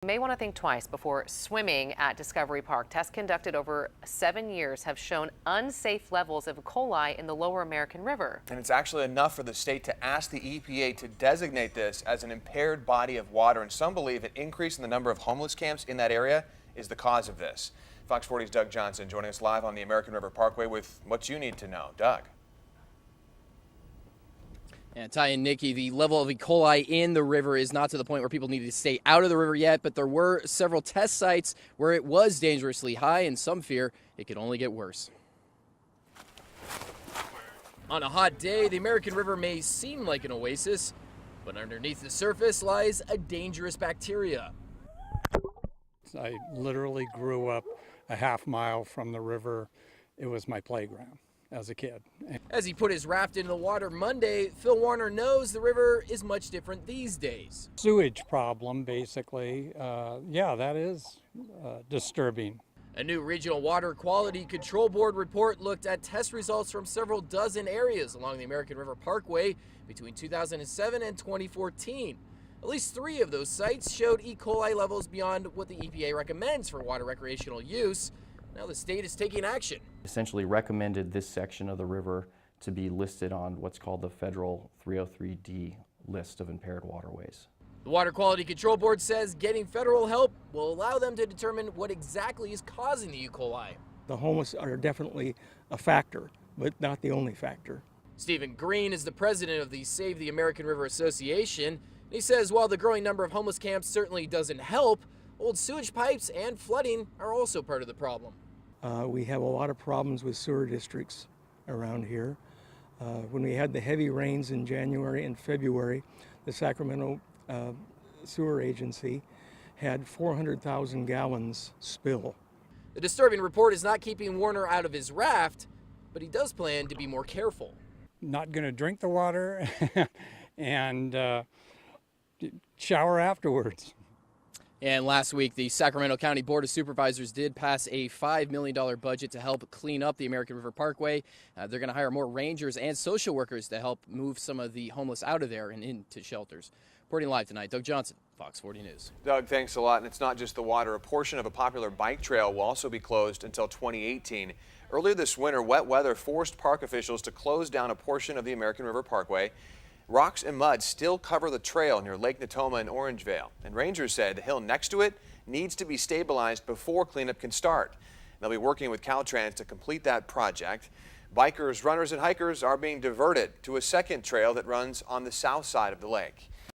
You may want to think twice before swimming at Discovery Park. Tests conducted over 7 years have shown unsafe levels of Coli in the lower American River. And it's actually enough for the state to ask the EPA to designate this as an impaired body of water. And some believe an increase in the number of homeless camps in that area is the cause of this. Fox 40's Doug Johnson joining us live on the American River Parkway with what you need to know. Doug. And Ty and Nikki, the level of E. coli in the river is not to the point where people need to stay out of the river yet, but there were several test sites where it was dangerously high, and some fear it could only get worse. On a hot day, the American River may seem like an oasis, but underneath the surface lies a dangerous bacteria. I literally grew up a half mile from the river. It was my playground as a kid. As he put his raft into the water Monday, Phil Warner knows the river is much different these days. Sewage problem, basically. Yeah, that is disturbing. A new regional water quality control board report looked at test results from several dozen areas along the American River Parkway between 2007 and 2014. At least 3 of those sites showed E. coli levels beyond what the EPA recommends for water recreational use. Now the state is taking action. Essentially recommended this section of the river to be listed on what's called the federal 303D list of impaired waterways. The Water Quality Control Board says getting federal help will allow them to determine what exactly is causing the E. coli. The homeless are definitely a factor, but not the only factor. Stephen Green is the president of the Save the American River Association. He says while the growing number of homeless camps certainly doesn't help, old sewage pipes and flooding are also part of the problem. We have a lot of problems with sewer districts around here. When we had the heavy rains in January and February, the Sacramento Sewer Agency had 400,000 gallons spill. The disturbing report is not keeping Warner out of his raft, but he does plan to be more careful. Not going to drink the water and shower afterwards. And last week, the Sacramento County Board of Supervisors did pass a $5 million budget to help clean up the American River Parkway. They're going to hire more rangers and social workers to help move some of the homeless out of there and into shelters. Reporting live tonight, Doug Johnson, Fox 40 News. Doug, thanks a lot. And it's not just the water. A portion of a popular bike trail will also be closed until 2018. Earlier this winter, wet weather forced park officials to close down a portion of the American River Parkway. Rocks and mud still cover the trail near Lake Natoma and Orangevale, and rangers said the hill next to it needs to be stabilized before cleanup can start. They'll be working with Caltrans to complete that project. Bikers, runners, and hikers are being diverted to a second trail that runs on the south side of the lake.